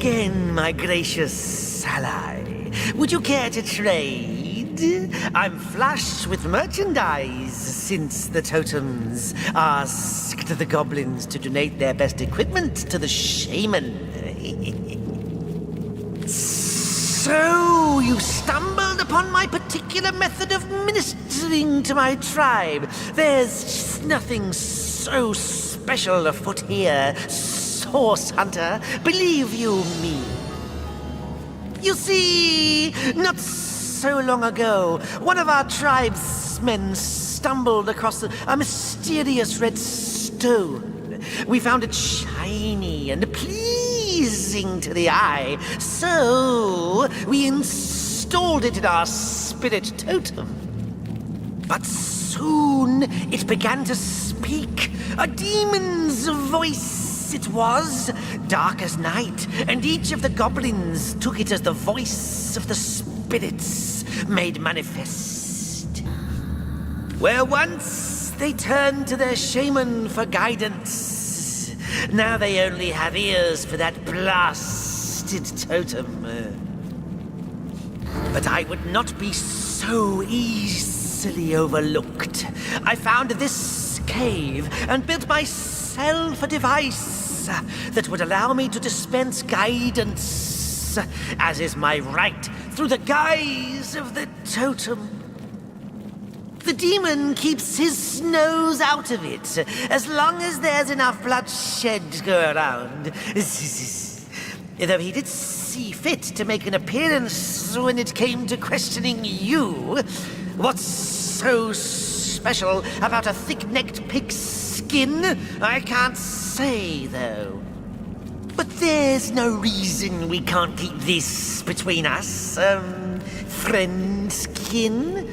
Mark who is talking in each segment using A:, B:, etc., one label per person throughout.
A: again, my gracious ally. Would you care to trade? I'm flush with merchandise since the totems asked the goblins to donate their best equipment to the shaman. So, you stumbled upon my particular method of ministering to my tribe. There's just nothing so special afoot here, Source Hunter, believe you me. You see, not so long ago, one of our tribesmen stumbled across a mysterious red stone. We found it shiny and pleasing to the eye, so we installed it in our spirit totem. But soon it began to speak, a demon's voice it was, dark as night, and each of the goblins took it as the voice of the spirits made manifest. Where once they turned to their shaman for guidance, now they only have ears for that blasted totem. But I would not be so easily overlooked. I found this cave and built myself a device that would allow me to dispense guidance, as is my right, through the guise of the totem. The demon keeps his nose out of it, as long as there's enough bloodshed to go around. Though he did see fit to make an appearance when it came to questioning you. What's so special about a thick-necked pig's skin? I can't say, though. But there's no reason we can't keep this between us, friendskin.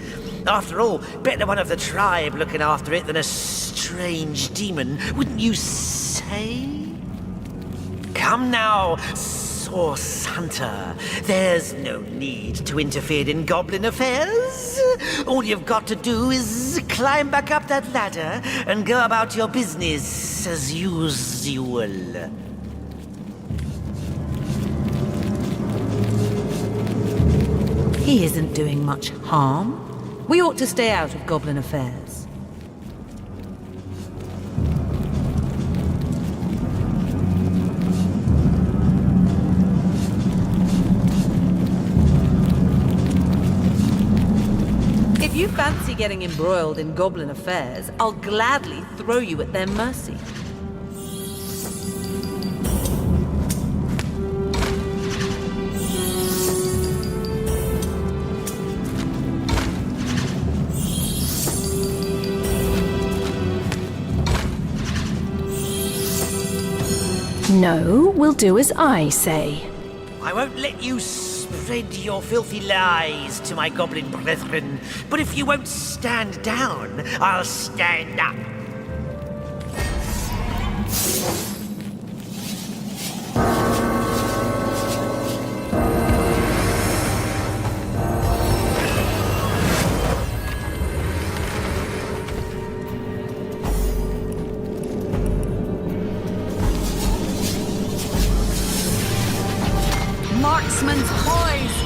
A: After all, better one of the tribe looking after it than a strange demon, wouldn't you say? Come now, Source Hunter. There's no need to interfere in goblin affairs. All you've got to do is climb back up that ladder and go about your business as usual.
B: He isn't doing much harm. We ought to stay out of goblin affairs. If you fancy getting embroiled in goblin affairs, I'll gladly throw you at their mercy.
C: No, we'll do as I say.
A: I won't let you spread your filthy lies to my goblin brethren, but if you won't stand down, I'll stand up.
D: Marksman's poise!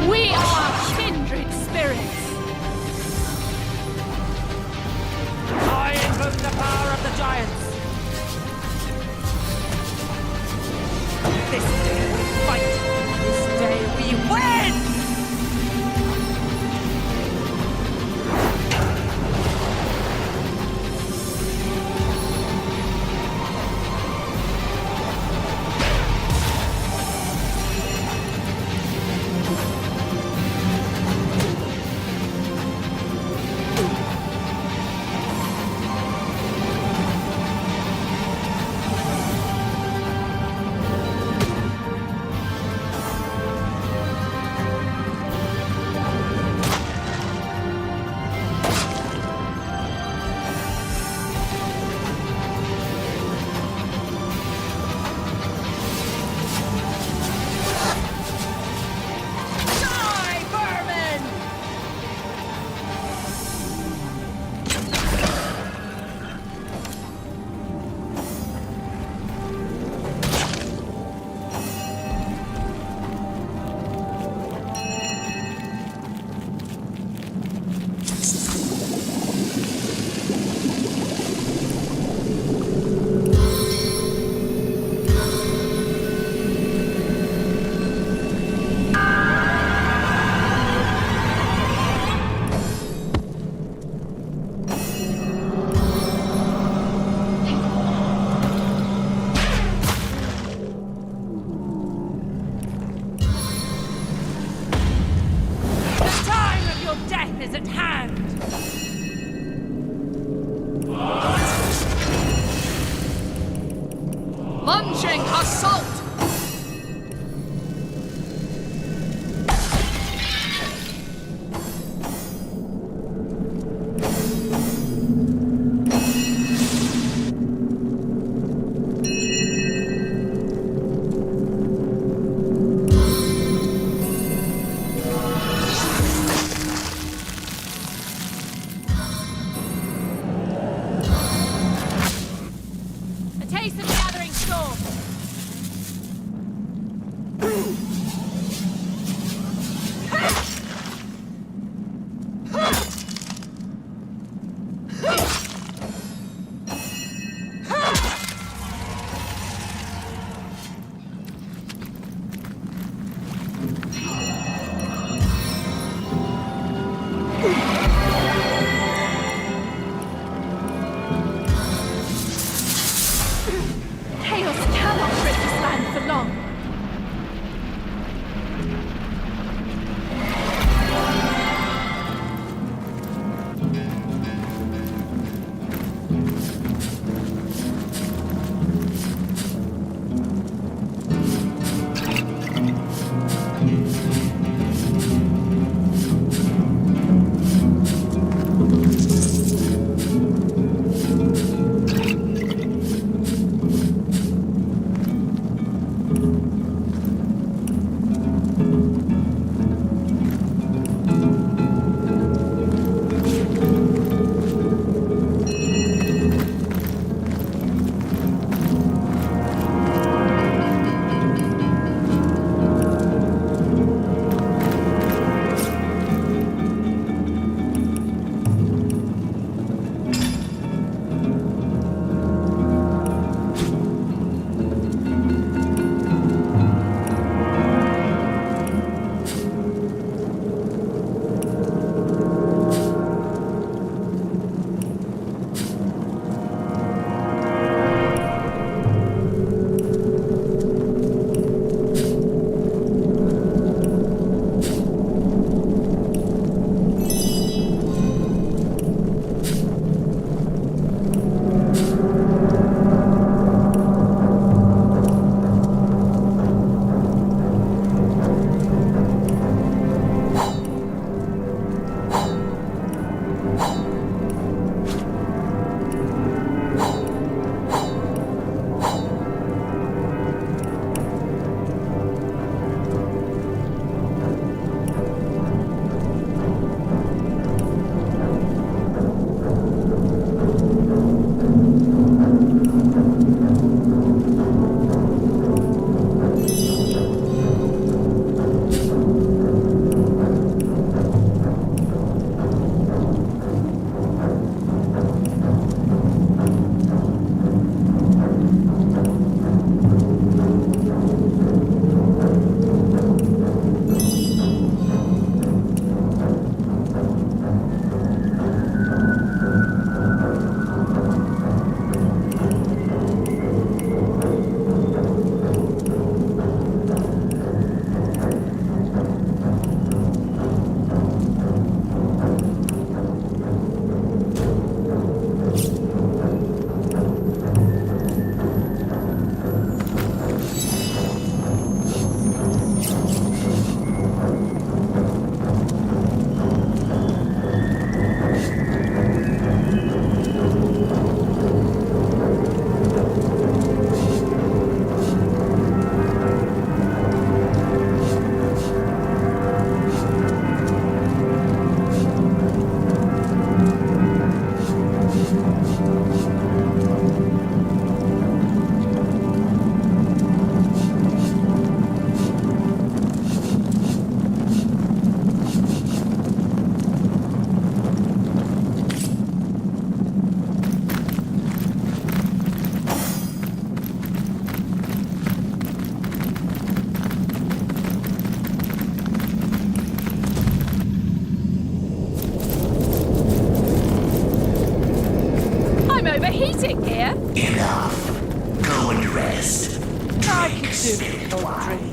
D: We are kindred spirits!
A: I invoke the power of the giants! This day we fight! This day we win!
D: is at hand. Launching assault! A taste of the gathering storm. Chaos cannot grip this land for long.
B: overheating here.
A: Enough. Go and rest.
B: I could do with a cold drink.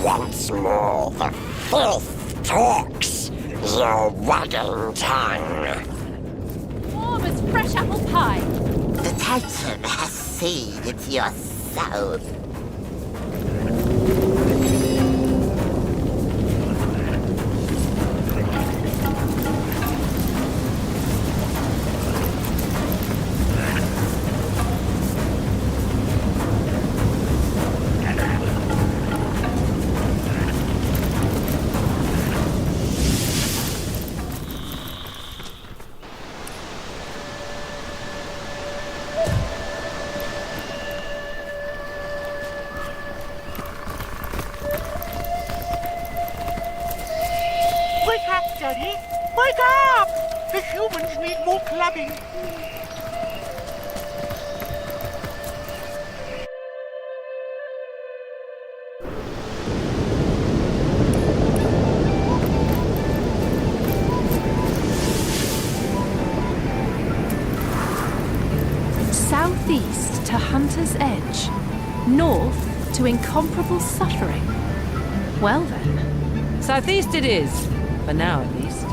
E: Once more, the filth talks, your wagging tongue.
D: Warm as fresh apple pie.
E: The Titan has seeded your soul.
F: Wake up, Daddy! Wake up! The humans need more clubbing.
C: Southeast to Hunter's Edge. North to incomparable suffering. Well then.
B: Southeast it is. For now, at least.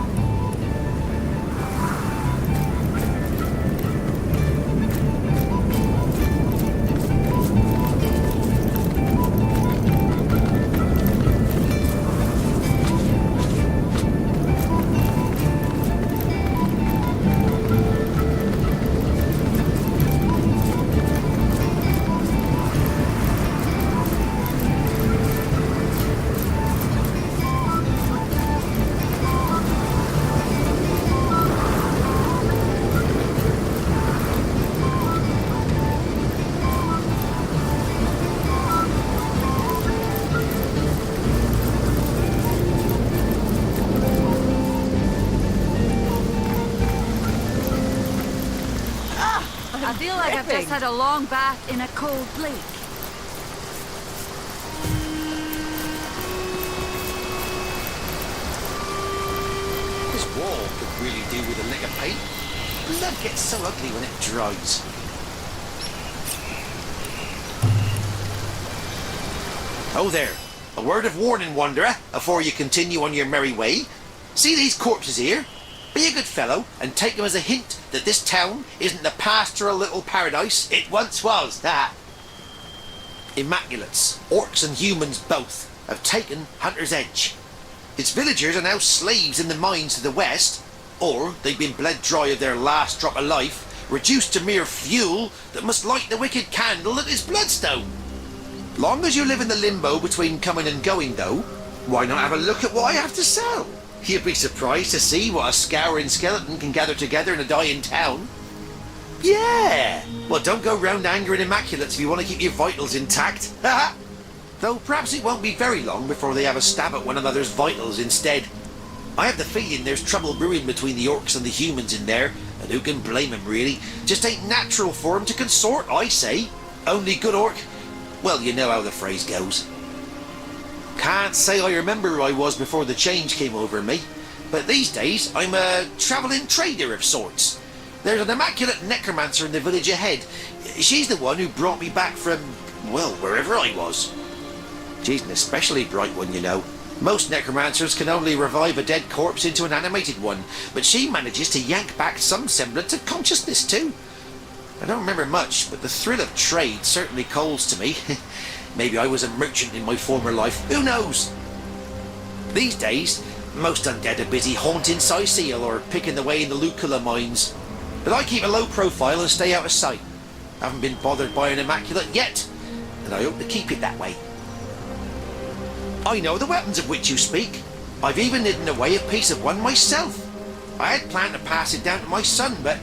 G: I feel like I've just had a long bath in a cold lake.
A: This wall could really do with a lick of paint. Blood gets so ugly when it dries. Oh there, a word of warning, wanderer, afore you continue on your merry way. See these corpses here? Be a good fellow and take them as a hint that this town isn't the pastoral little paradise it once was. Immaculates, orcs and humans both, have taken Hunter's Edge. Its villagers are now slaves in the mines to the west, or they've been bled dry of their last drop of life, reduced to mere fuel that must light the wicked candle that is Bloodstone. Long as you live in the limbo between coming and going, though, why not have a look at what I have to sell? You'd be surprised to see what a scouring skeleton can gather together in a dying town. Yeah! Well, don't go round angering Immaculates if you want to keep your vitals intact. Though perhaps it won't be very long before they have a stab at one another's vitals instead. I have the feeling there's trouble brewing between the orcs and the humans in there, and who can blame them really? Just ain't natural for 'em to consort, I say. Only good orc... Well, you know how the phrase goes. Can't say I remember who I was before the change came over me, but these days I'm a travelling trader of sorts. There's an immaculate necromancer in the village ahead. She's the one who brought me back from, well, wherever I was. She's an especially bright one, you know. Most necromancers can only revive a dead corpse into an animated one, but she manages to yank back some semblance of consciousness too. I don't remember much, but the thrill of trade certainly calls to me. Maybe I was a merchant in my former life, who knows? These days, most undead are busy haunting Syceal or picking the way in the Lucula mines. But I keep a low profile and stay out of sight. Haven't been bothered by an immaculate yet, and I hope to keep it that way. I know the weapons of which you speak. I've even hidden away a piece of one myself. I had planned to pass it down to my son, but...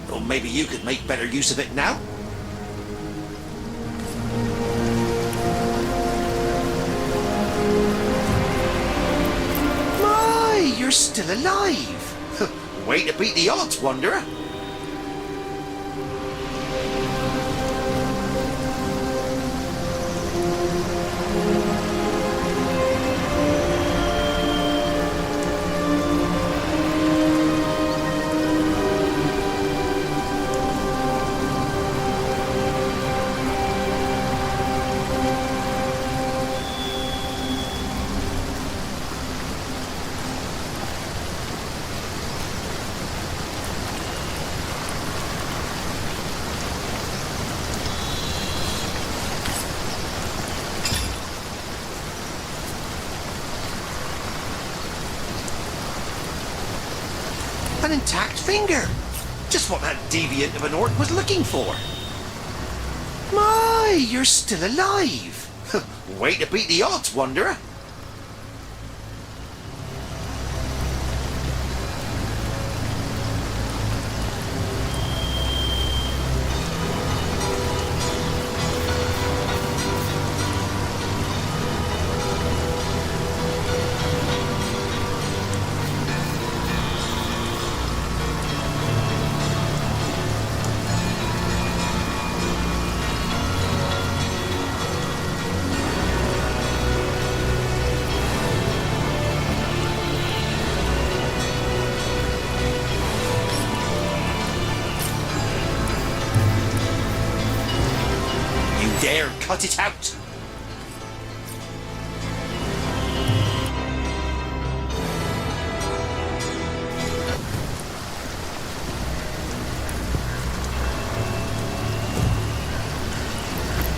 A: Well, maybe you could make better use of it now. My, you're still alive. Way to beat the odds, wanderer. An intact finger. Just what that deviant of an orc was looking for. My, you're still alive. Way to beat the odds, Wanderer. Dare cut it out!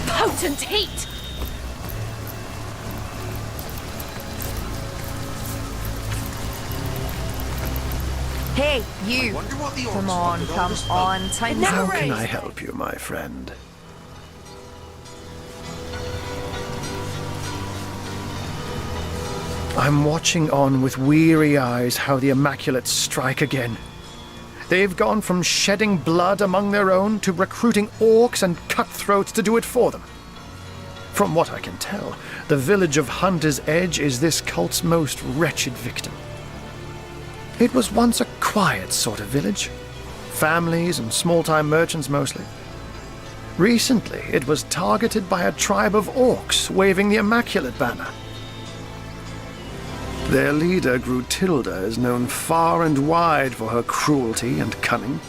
C: Potent heat!
H: Hey, you!
A: Wonder what the orcs
H: Come
A: want
H: on,
A: with all
H: come
A: this
H: on,
A: blood.
H: time's
I: How
H: up.
I: can I help you, my friend? I'm watching on with weary eyes how the Immaculates strike again. They've gone from shedding blood among their own to recruiting orcs and cutthroats to do it for them. From what I can tell, the village of Hunter's Edge is this cult's most wretched victim. It was once a quiet sort of village. Families and small-time merchants mostly. Recently, it was targeted by a tribe of orcs waving the Immaculate banner. Their leader, Grutilda, is known far and wide for her cruelty and cunning.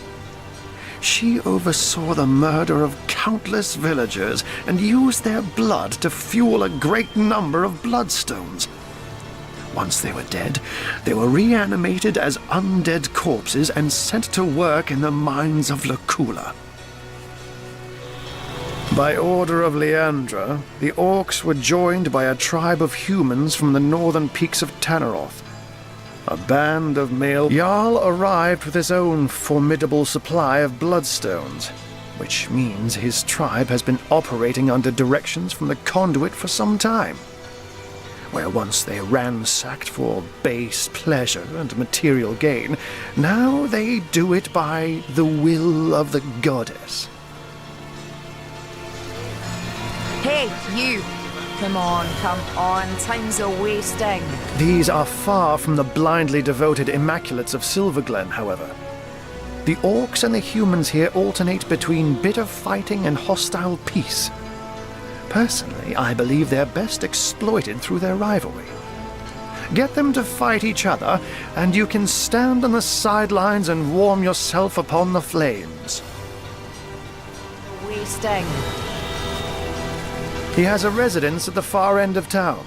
I: She oversaw the murder of countless villagers and used their blood to fuel a great number of bloodstones. Once they were dead, they were reanimated as undead corpses and sent to work in the mines of Lacula. By order of Liandra, the orcs were joined by a tribe of humans from the northern peaks of Tanneroth. A band of male Jarl arrived with his own formidable supply of bloodstones, which means his tribe has been operating under directions from the conduit for some time. Where once they ransacked for base pleasure and material gain, now they do it by the will of the goddess.
H: Hey, you! Come on, time's a-wasting.
I: These are far from the blindly devoted Immaculates of Silverglen, however. The orcs and the humans here alternate between bitter fighting and hostile peace. Personally, I believe they're best exploited through their rivalry. Get them to fight each other, and you can stand on the sidelines and warm yourself upon the flames.
H: Wasting.
I: He has a residence at the far end of town.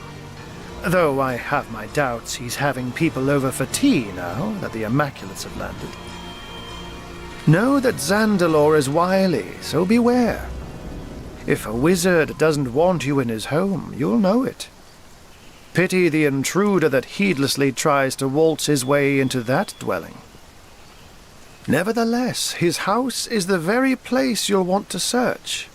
I: Though I have my doubts he's having people over for tea now that the Immaculates have landed. Know that Zandalor is wily, so beware. If a wizard doesn't want you in his home, you'll know it. Pity the intruder that heedlessly tries to waltz his way into that dwelling. Nevertheless, his house is the very place you'll want to search.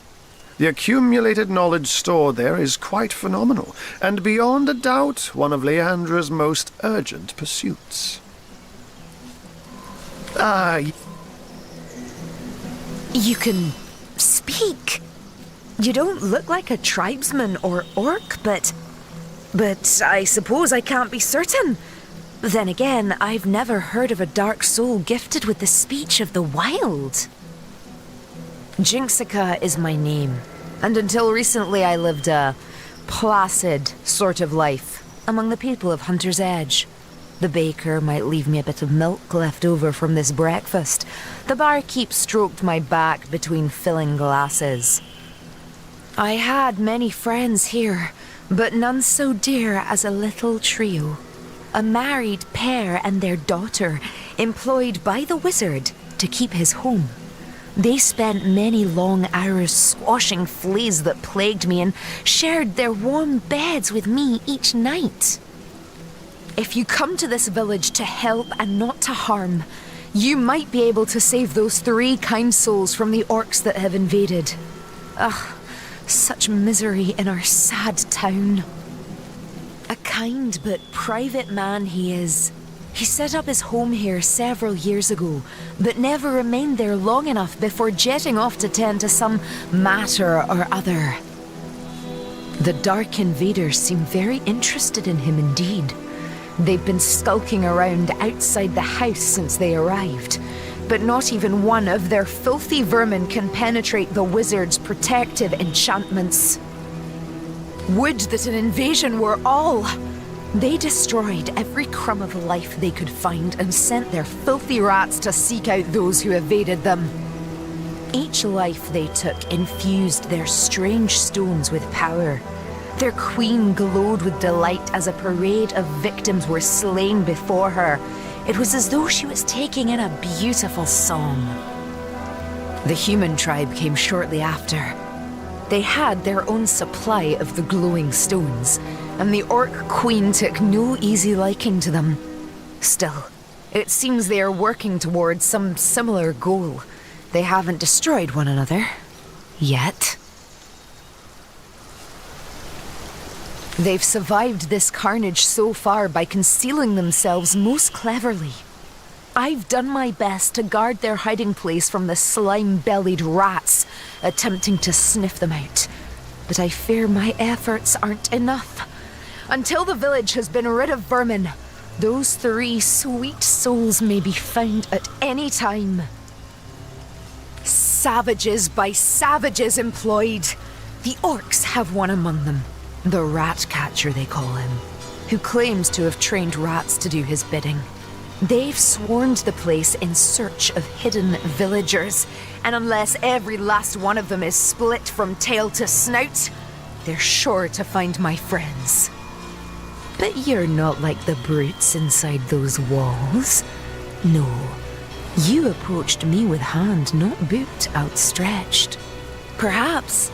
I: The accumulated knowledge stored there is quite phenomenal, and beyond a doubt one of Leandra's most urgent pursuits.
H: You can speak. You don't look like a tribesman or orc, but I suppose I can't be certain. Then again, I've never heard of a dark soul gifted with the speech of the wild. Jinxica is my name, and until recently I lived a placid sort of life among the people of Hunter's Edge. The baker might leave me a bit of milk left over from this breakfast. The barkeep stroked my back between filling glasses. I had many friends here, but none so dear as a little trio. A married pair and their daughter, employed by the wizard to keep his home. They spent many long hours squashing fleas that plagued me and shared their warm beds with me each night. If you come to this village to help and not to harm, You might be able to save those 3 kind souls from the orcs that have invaded. Ugh, such misery in our sad town. A kind but private man he is. He set up his home here several years ago, but never remained there long enough before jetting off to tend to some matter or other. The Dark Invaders seem very interested in him indeed. They've been skulking around outside the house since they arrived, but not even one of their filthy vermin can penetrate the wizard's protective enchantments. Would that an invasion were all! They destroyed every crumb of life they could find and sent their filthy rats to seek out those who evaded them. Each life they took infused their strange stones with power. Their queen glowed with delight as a parade of victims were slain before her. It was as though she was taking in a beautiful song. The human tribe came shortly after. They had their own supply of the glowing stones, and the orc queen took no easy liking to them. Still, it seems they are working towards some similar goal. They haven't destroyed one another. Yet. They've survived this carnage so far by concealing themselves most cleverly. I've done my best to guard their hiding place from the slime-bellied rats attempting to sniff them out. But I fear my efforts aren't enough. Until the village has been rid of vermin, those 3 sweet souls may be found at any time. Savages by savages employed. The orcs have one among them. The rat catcher, they call him, who claims to have trained rats to do his bidding. They've swarmed the place in search of hidden villagers, and unless every last one of them is split from tail to snout, they're sure to find my friends. But you're not like the brutes inside those walls. No, you approached me with hand, not boot, outstretched. Perhaps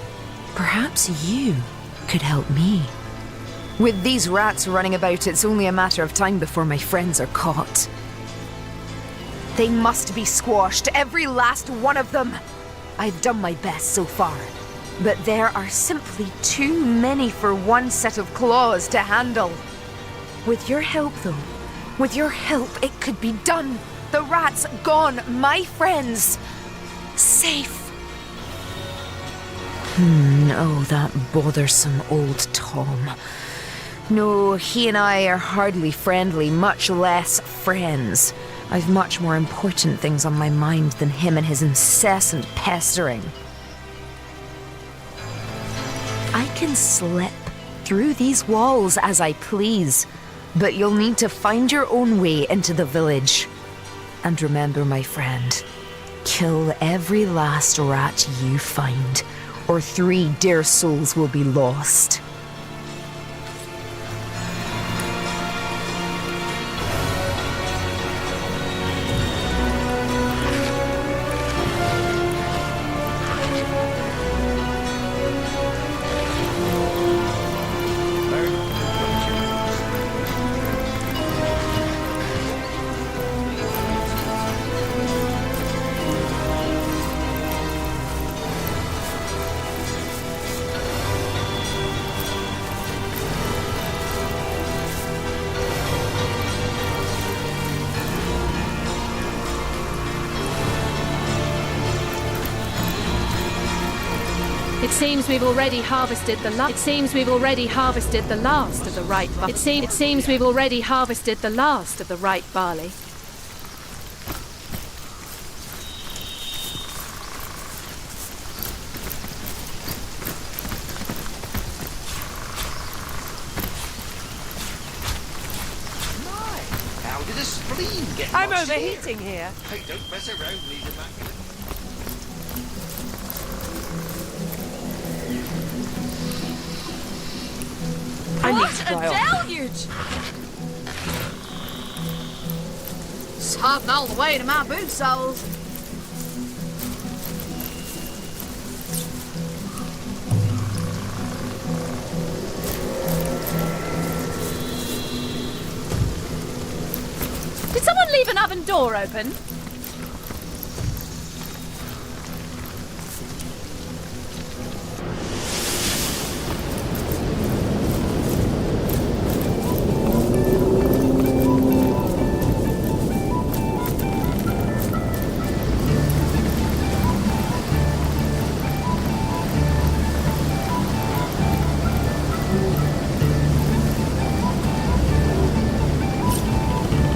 H: you could help me. With these rats running about, it's only a matter of time before my friends are caught. They must be squashed, every last one of them. I've done my best so far, but there are simply too many for one set of claws to handle. With your help, though, with your help, it could be done. The rats gone, my friends safe. Oh, that bothersome old Tom. No, he and I are hardly friendly, much less friends. I've much more important things on my mind than him and his incessant pestering. I can slip through these walls as I please, but you'll need to find your own way into the village. And remember, my friend, kill every last rat you find, or 3 dear souls will be lost.
C: It seems we've already harvested the last. It seems we've already harvested the last of the ripe. It seems we've already harvested the last of the ripe barley.
A: How did a spleen get
B: I'm
A: lost
B: overheating here.
A: Hey, don't mess around, Lisa Macklin.
B: I need to dry off.
G: deluge! Sopping all the way to my boot soles. Did someone leave an oven door open?